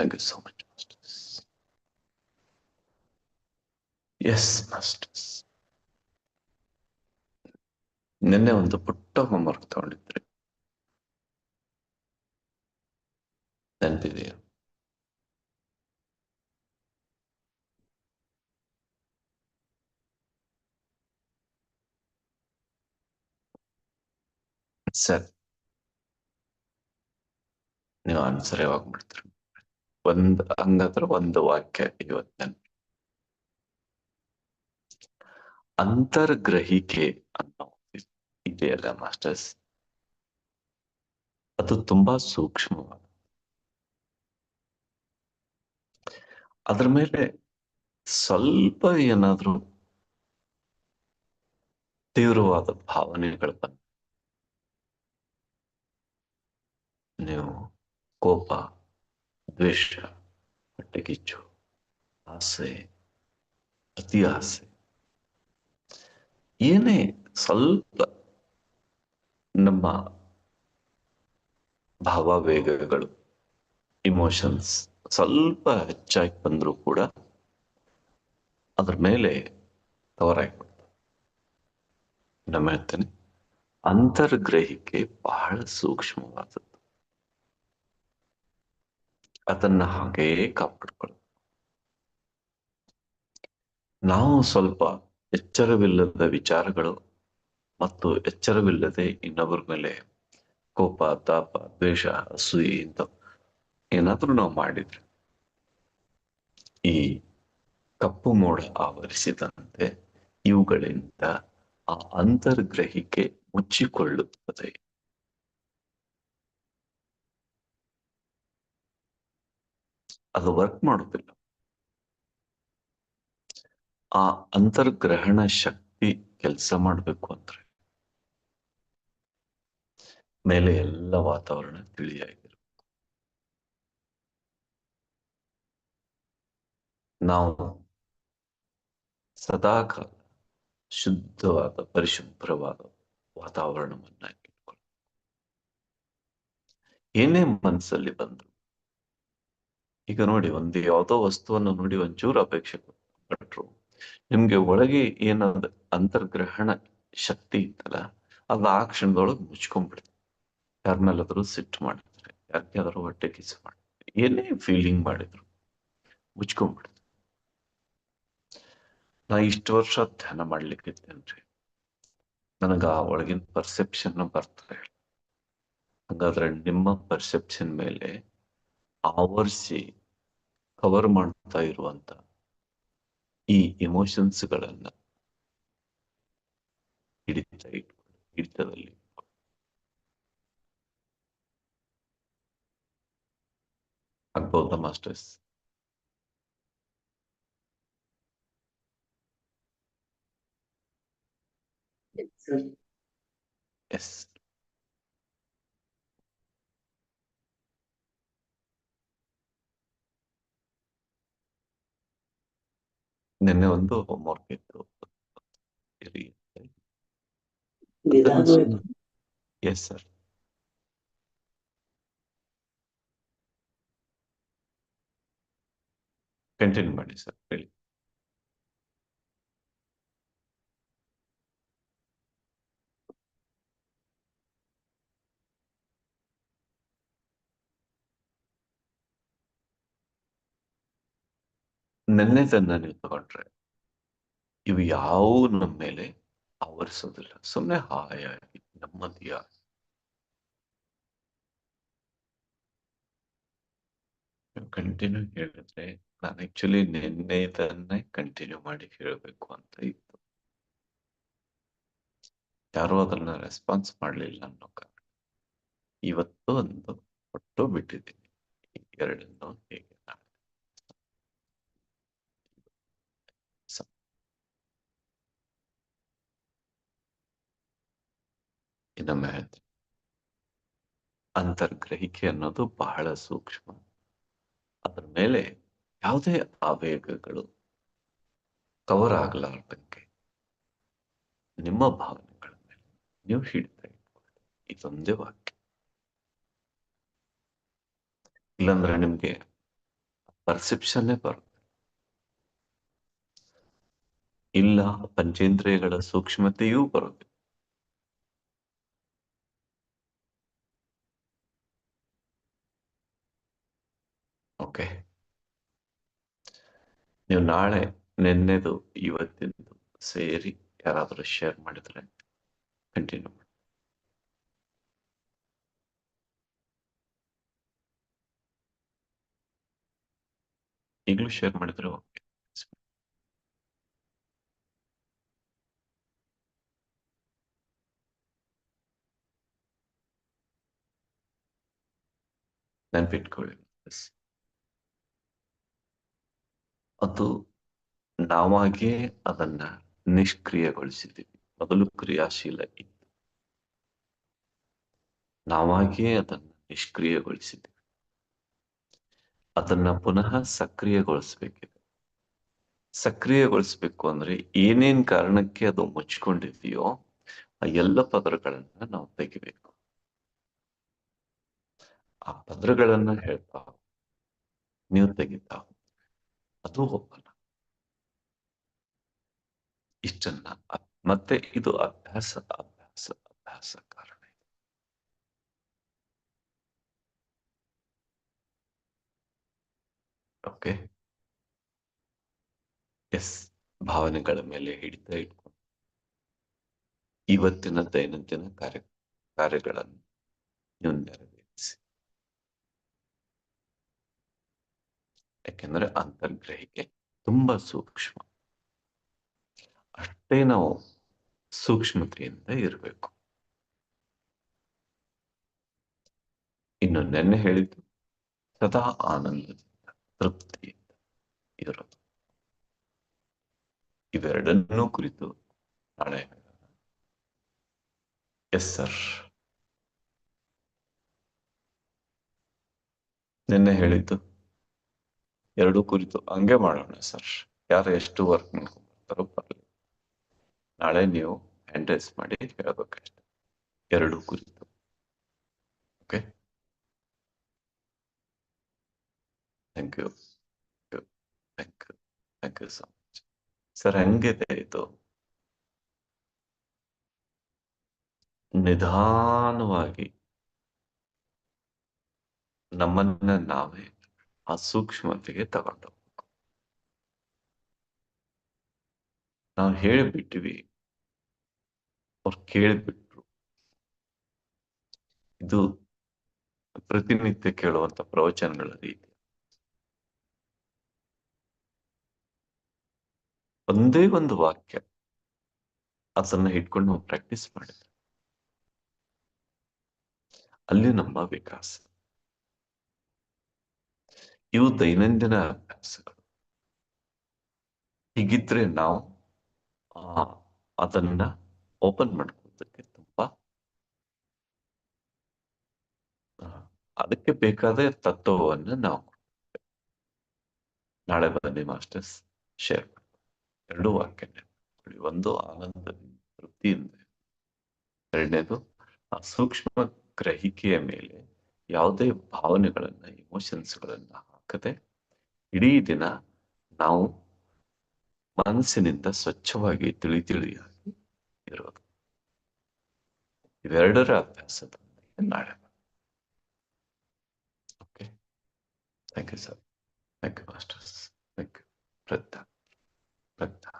Thank you so much masters. Yes masters, ನಿನ್ನೆ ಒಂದು ಪುಟ್ಟ ಹೋಮ್ವರ್ಕ್ ತಗೊಂಡಿದ್ರಿ, ನೆನಪಿದೆಯಾ? ಸರ್, ನೀವು ಆನ್ಸರ್ ಯಾವಾಗ ಮಾಡ್ತೀರಿ? ಹಂಗಾದ್ರೆ ಒಂದು ವಾಕ್ಯ ಇವತ್ತು ನೆನಪು. ಅಂತರ್ಗ್ರಹಿಕೆ ಅನ್ನೋ ಇದೆಯಲ್ಲ ಮಾಸ್ಟರ್ಸ್, ಅದು ತುಂಬಾ ಸೂಕ್ಷ್ಮವಾದ. ಅದ್ರ ಮೇಲೆ ಸ್ವಲ್ಪ ಏನಾದ್ರೂ ತೀವ್ರವಾದ ಭಾವನೆಗಳು ಬಂದ, ನೀವು ಕೋಪ, ದ್ವೇಷ, ಹೊಟ್ಟೆಕಿಚ್ಚು, ಆಸೆ, ಅತಿ ಆಸೆ, ಏನೇ ಸ್ವಲ್ಪ ನಮ್ಮ ಭಾವಾವೇಗಗಳು, ಇಮೋಷನ್ಸ್ ಸ್ವಲ್ಪ ಹೆಚ್ಚಾಗಿ ಬಂದರೂ ಕೂಡ ಅದ್ರ ಮೇಲೆ ಕವರ್ ನಮ್ಮ ಹೇಳ್ತೇನೆ, ಅಂತರ್ಗ್ರಹಿಕೆ ಬಹಳ ಸೂಕ್ಷ್ಮವಾದದ್ದು. ಅದನ್ನ ಹಾಗೇ ಕಾಪಾಡ್ಕೊಳ್ಳೋದು. ನಾವು ಸ್ವಲ್ಪ ಎಚ್ಚರವಿಲ್ಲದ ವಿಚಾರಗಳು ಮತ್ತು ಎಚ್ಚರವಿಲ್ಲದೆ ಇನ್ನೊಬ್ಬರ ಮೇಲೆ ಕೋಪ, ತಾಪ, ದ್ವೇಷ, ಅಸೂಯೆ ಇಂಥ ಏನಾದ್ರೂ ನಾವು ಮಾಡಿದ್ರೆ, ಈ ಕಪ್ಪು ಮೋಡ ಆವರಿಸಿದಂತೆ ಇವುಗಳಿಂದ ಆ ಅಂತರ್ಗ್ರಹಿಕೆ ಮುಚ್ಚಿಕೊಳ್ಳುತ್ತದೆ. ಅದು ವರ್ಕ್ ಮಾಡುತ್ತಿಲ್ಲ. ಆ ಅಂತರ್ಗ್ರಹಣ ಶಕ್ತಿ ಕೆಲಸ ಮಾಡಬೇಕು ಅಂದ್ರೆ ಮೇಲೆ ಎಲ್ಲ ವಾತಾವರಣ ತಿಳಿಯಾಗಿರು. ನಾವು ಸದಾಕಾಲ ಶುದ್ಧವಾದ ಪರಿಶುಭ್ರವಾದ ವಾತಾವರಣವನ್ನ ಇಟ್ಕೊಳ್ಳಿ. ಏನೇ ಮನಸ್ಸಲ್ಲಿ ಬಂದ್ರು, ಈಗ ನೋಡಿ, ಒಂದು ಯಾವುದೋ ವಸ್ತುವನ್ನು ನೋಡಿ ಒಂಚೂರು ಅಪೇಕ್ಷೆ ಪಟ್ರು, ನಿಮ್ಗೆ ಒಳಗೆ ಏನಾದ ಅಂತರ್ಗ್ರಹಣ ಶಕ್ತಿ ಇತ್ತಲ್ಲ, ಅದು ಆ ಕ್ಷಣದೊಳಗೆ ಮುಚ್ಕೊಂಡ್ಬಿಡುತ್ತೆ. ಯಾರನ್ನೆಲ್ಲಾದ್ರೂ ಸಿಟ್ಟು ಮಾಡಿದ್ರೆ, ಯಾರಿಗಾದ್ರೂ ಹೊಟ್ಟೆ ಕಿಚ್ಚು ಮಾಡಿದ್ರೆ, ಏನೇ ಫೀಲಿಂಗ್ ಮಾಡಿದ್ರು ಮುಚ್ಕೊಂಡ್ಬಿಡುತ್ತೆ. ನಾ ಇಷ್ಟು ವರ್ಷ ಧ್ಯಾನ ಮಾಡ್ಲಿಕ್ಕಿದ್ದೇನ್ರಿ, ನನಗ ಆ ಒಳಗಿನ ಪರ್ಸೆಪ್ಷನ್ ಬರ್ತಾರೆ. ಹಾಗಾದ್ರೆ ನಿಮ್ಮ ಪರ್ಸೆಪ್ಷನ್ ಮೇಲೆ ಆವರಿಸಿ ಕವರ್ ಮಾಡ್ತಾ ಇರುವಂತ ಈ ಇಮೋಷನ್ಸ್ ಗಳನ್ನ ಹಿಡಿತದಲ್ಲಿ ಆಗ್ಬಹುದಾ ಮಾಸ್ಟರ್ಸ್? ಎಸ್. ನಿನ್ನೆ ಒಂದು ಹೋಮ್ವರ್ಕ್ ಇತ್ತು. Yes sir. ಕಂಟಿನ್ಯೂ ಮಾಡಿ ಸರ್, ಹೇಳಿ. ನೆನ್ನೆದನ್ನ ನೀವು ತಗೊಂಡ್ರೆ ಇವು ಯಾವ ನಮ್ಮ ಮೇಲೆ ಆವರಿಸೋದಿಲ್ಲ. ಸುಮ್ಮನೆ ಹಾಯಾಗಿ ನೆಮ್ಮದಿಯಾಗಿ ಕಂಟಿನ್ಯೂ ಹೇಳಿದ್ರೆ, ನಾನು ಆಕ್ಚುಲಿ ನಿನ್ನೆದನ್ನೇ ಕಂಟಿನ್ಯೂ ಮಾಡಿ ಹೇಳಬೇಕು ಅಂತ ಇತ್ತು. ಯಾರು ಅದನ್ನ ರೆಸ್ಪಾನ್ಸ್ ಮಾಡಲಿಲ್ಲ ಅನ್ನೋ ಕಾರಣ ಇವತ್ತು ಒಂದು ಕೊಟ್ಟು ಬಿಟ್ಟಿದ್ದೀನಿ. ಎರಡನ್ನು ಹೇಗೆ ಇನ್ನೊಮ್ಮೆ ಹೇಳ್ತೀನಿ, ಅಂತರ್ಗ್ರಹಿಕೆ ಅನ್ನೋದು ಬಹಳ ಸೂಕ್ಷ್ಮ. ಅದರ ಮೇಲೆ ಯಾವುದೇ ಆವೇಗಗಳು ಕವರ್ ಆಗಲಾರ್ದಂಗೆ ನಿಮ್ಮ ಭಾವನೆಗಳ ಮೇಲೆ ನೀವು ಹಿಡಿತಾ ಇಟ್ಕೊಳ್ಳಿ. ಇದೊಂದೇ ವಾಕ್ಯ. ಇಲ್ಲಾಂದ್ರೆ ನಿಮ್ಗೆ ಪರ್ಸೆಪ್ಷನ್ನೇ ಬರುತ್ತೆ. ಇಲ್ಲ, ಪಂಚೇಂದ್ರಿಯಗಳ ಸೂಕ್ಷ್ಮತೆಯೂ ಬರುತ್ತೆ. ಓಕೆ, ನೀವು ನಾಳೆ ನಿನ್ನೆದು ಇವತ್ತಿಂದು ಸೇರಿ ಯಾರಾದರೂ ಶೇರ್ ಮಾಡಿದ್ರೆ ಕಂಟಿನ್ಯೂ ಮಾಡಿ. ಈಗಲೂ ಶೇರ್ ಮಾಡಿದ್ರೆ ಓಕೆ. ನೆನ್ಪಿಟ್ಕೊಳ್ಳಿ, ಅದು ನಾವಾಗಿಯೇ ಅದನ್ನ ನಿಷ್ಕ್ರಿಯಗೊಳಿಸಿದ್ದೀವಿ. ಮೊದಲು ಕ್ರಿಯಾಶೀಲ ಇತ್ತು, ನಾವಾಗಿಯೇ ಅದನ್ನು ನಿಷ್ಕ್ರಿಯಗೊಳಿಸಿದ್ದೀವಿ. ಅದನ್ನ ಪುನಃ ಸಕ್ರಿಯಗೊಳಿಸ್ಬೇಕಿದೆ. ಸಕ್ರಿಯಗೊಳಿಸ್ಬೇಕು ಅಂದ್ರೆ ಏನೇನ್ ಕಾರಣಕ್ಕೆ ಅದು ಮುಚ್ಕೊಂಡಿದೆಯೋ ಆ ಎಲ್ಲ ಪದರಗಳನ್ನ ನಾವು ತೆಗಿಬೇಕು. ಆ ಪದರಗಳನ್ನ ಹೇಳ್ತಾ ನೀವು ತೆಗಿತಾ ಅದು ಒಪ್ಪನ. ಇಷ್ಟನ್ನ ಮತ್ತೆ ಇದು ಅಭ್ಯಾಸ ಅಭ್ಯಾಸ ಅಭ್ಯಾಸ ಕಾರಣ. ಓಕೆ, ಎಸ್, ಭಾವನೆಗಳ ಮೇಲೆ ಹಿಡಿತ ಇಟ್ಕೊಂಡು ಇವತ್ತಿನ ದೈನಂದಿನ ಕಾರ್ಯಗಳನ್ನು ನೀವು ನೆರವೇರಿಸಿ. ಯಾಕೆಂದ್ರೆ ಅಂತರ್ಗ್ರಹಿಕೆ ತುಂಬಾ ಸೂಕ್ಷ್ಮ. ಅಷ್ಟೇ ನಾವು ಸೂಕ್ಷ್ಮತೆಯಿಂದ ಇರಬೇಕು. ಇನ್ನು ನೆನ್ನೆ ಹೇಳಿದ್ದು ಸದಾ ಆನಂದದಿಂದ ತೃಪ್ತಿಯಿಂದ ಇರೋದು. ಇವೆರಡನ್ನೂ ಕುರಿತು ನಾಳೆ. ಎಸ್ ಸರ್, ನಿನ್ನೆ ಹೇಳಿದ್ದು ಎರಡೂ ಕುರಿತು ಹಂಗೆ ಮಾಡೋಣ ಸರ್. ಯಾರು ಎಷ್ಟು ವರ್ಕ್ ಮಾಡ್ಕೊಂಡು ಬರ್ತಾರೋ ಬರಲಿ. ನಾಳೆ ನೀವು ಹ್ಯಾಂಡ್ ರೈಸ್ ಮಾಡಿ ಹೇಳ್ಬೇಕಷ್ಟೆ ಎರಡೂ ಕುರಿತು. Okay, thank you, thank you, thank you so much sir. ಹೆಂಗಿದೆ ಇದು? ನಿಧಾನವಾಗಿ ನಮ್ಮನ್ನ ನಾವೇ ಆ ಸೂಕ್ಷ್ಮತೆಗೆ ತಗೊಂಡೋಗ್ಬೇಕು. ನಾವು ಹೇಳಿಬಿಟ್ಟಿವಿ, ಅವ್ರು ಕೇಳಿಬಿಟ್ರು. ಇದು ಪ್ರತಿನಿತ್ಯ ಕೇಳುವಂತ ಪ್ರವಚನಗಳ ರೀತಿ. ಒಂದೇ ಒಂದು ವಾಕ್ಯ ಅದನ್ನ ಇಟ್ಕೊಂಡು ನಾವು ಪ್ರಾಕ್ಟೀಸ್ ಮಾಡಿದ್ರೆ ಅಲ್ಲಿ ನಮ್ಮ ವಿಕಾಸ. ಇವು ದೈನಂದಿನ ಅಭ್ಯಾಸಗಳು. ಹೀಗಿದ್ರೆ ನಾವು ಅದನ್ನ ಓಪನ್ ಮಾಡ್ಕೊಳ್ಳೋದಕ್ಕೆ ತುಂಬಾ ಅದಕ್ಕೆ ಬೇಕಾದ ತತ್ವವನ್ನು ನಾವು ನಾಳೆ ಬನ್ನಿ ಮಾಸ್ಟರ್ಸ್ ಶೇರ್ ಮಾಡಿ. ಎರಡೂ ವಾಕ್ಯ ಒಂದು ಆನಂದದಿಂದ ತೃಪ್ತಿಯಿಂದ, ಎರಡನೇದು ಆ ಸೂಕ್ಷ್ಮ ಗ್ರಹಿಕೆಯ ಮೇಲೆ ಯಾವುದೇ ಭಾವನೆಗಳನ್ನ ಇಮೋಷನ್ಸ್ಗಳನ್ನ ಹಾಕದೆ ಇಡೀ ದಿನ ನಾವು ಮನಸ್ಸಿನಿಂದ ಸ್ವಚ್ಛವಾಗಿ ತಿಳಿಯಾಗಿ ಇರೋದು. ಇವೆರಡರ ಅಭ್ಯಾಸದೊಂದಿಗೆ ನಾಳೆ. Okay, thank you sir, thank you masters, thank you. Prajna.